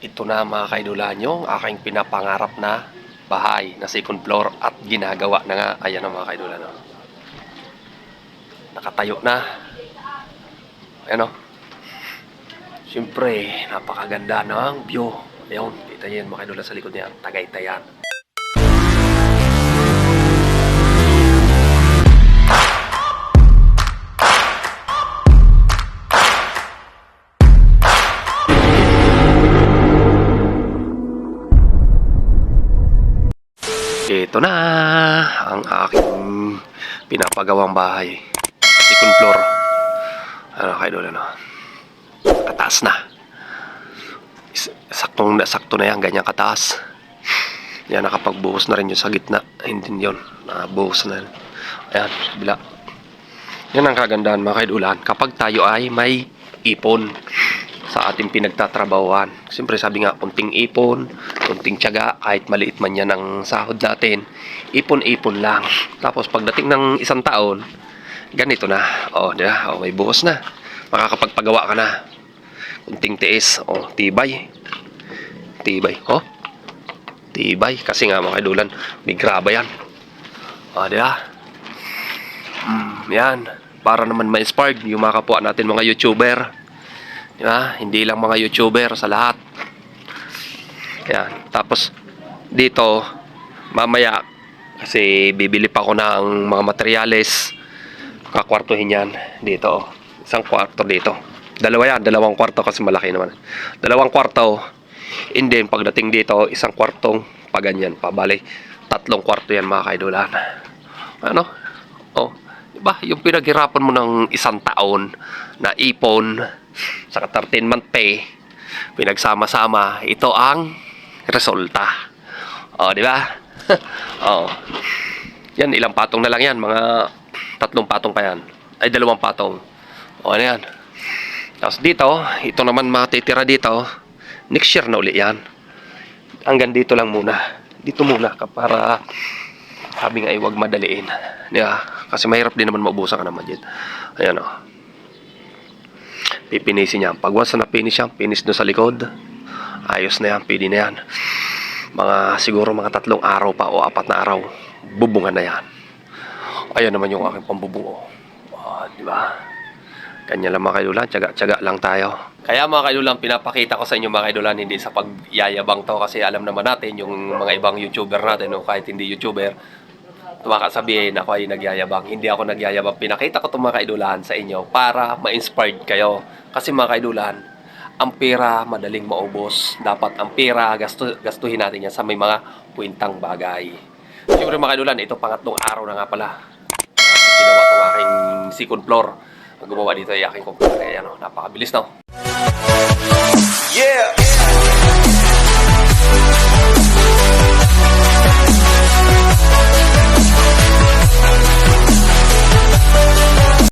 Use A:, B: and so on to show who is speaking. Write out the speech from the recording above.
A: Ito na mga kaidulan yung aking pinapangarap na bahay na second floor at ginagawa na nga. Ayan o mga kaidulan. No? Nakatayo na. Ayan o. Siyempre, napakaganda ng view. Ayun, kita nyo yan mga kaidulan sa likod niya. Tagaytayan. Ito na ang aking pinapagawang bahay. Second floor. Ano kayo doon, ano? Kataas na. Sakto na yan, ganyan kataas. Yan, nakapagbuhos na rin yung sa gitna. Hindi yun, nabuhos na. Ayan, bila. Yan ang kagandahan mga kaidulan. Kapag tayo ay may ipon sa ating pinagtatrabahuan. Siyempre sabi nga, kunting ipon, kunting tiyaga, kahit maliit man yan ang sahod natin, ipon-ipon lang. Tapos pagdating ng isang taon, ganito na. O, diba? O, may buhos na. Makakapagpagawa ka na. Kunting tiis. O, tibay. Tibay. O, tibay. Kasi nga mga kaidulan, may graba yan. O, diba? Yan. Para naman ma-inspired yung mga kapwa natin mga YouTuber. Diba? Hindi lang mga YouTuber, sa lahat. Yan. Tapos dito mamaya kasi bibili pa ako ng mga materyales, kakwartuhin yan dito. Isang kwarto dito. Dalawa yan, dalawang kwarto kasi malaki naman. Dalawang kwarto. And then pagdating dito, isang kwartong paganyan pa. Bali, 3 kwarto yan mga kaidulan. Ano? Oh, diba? Yung pinaghirapan mo ng isang taon na ipon sa 13-month pay, pinagsama-sama, ito ang resulta. O, di ba? O. Yan, ilang patong na lang yan. Mga 3 patong pa yan. Ay, 2 patong. O, ano yan? Tapos dito, ito naman matitira dito. Next year na uli yan. Hanggang dito lang muna. Dito muna para sabi nga ay huwag madaliin. Di ba? Kasi mahirap din naman maubusan ka naman dyan. Ayan o. Pipinisin niya. Pag once na finish yan, finish doon sa likod, ayos na yan, pwede na yan. Siguro mga 3 araw pa o 4 na araw, bubungan na yan. Ayan naman yung aking pambubungo. Di ba? Kanya lang mga kaidulan, tiyaga lang tayo. Kaya mga kaidulan, pinapakita ko sa inyo mga kaidulan, hindi sa pagyayabang to, kasi alam naman natin yung mga ibang YouTuber natin, o kahit hindi YouTuber, tumakasabihin ako ay nagyayabang. Hindi ako nagyayabang. Pinakita ko itong mga kaidulan sa inyo para ma-inspired kayo. Kasi mga kaidulan, ang pera madaling maubos. Dapat ang pera gastuhin natin yan sa may mga kwentang bagay. Siyempre mga kaidulan, ito pangatlong araw na nga pala. Ginawa itong aking second floor. Gumawa dito ay aking computer. Ayan, napakabilis na. Yeah!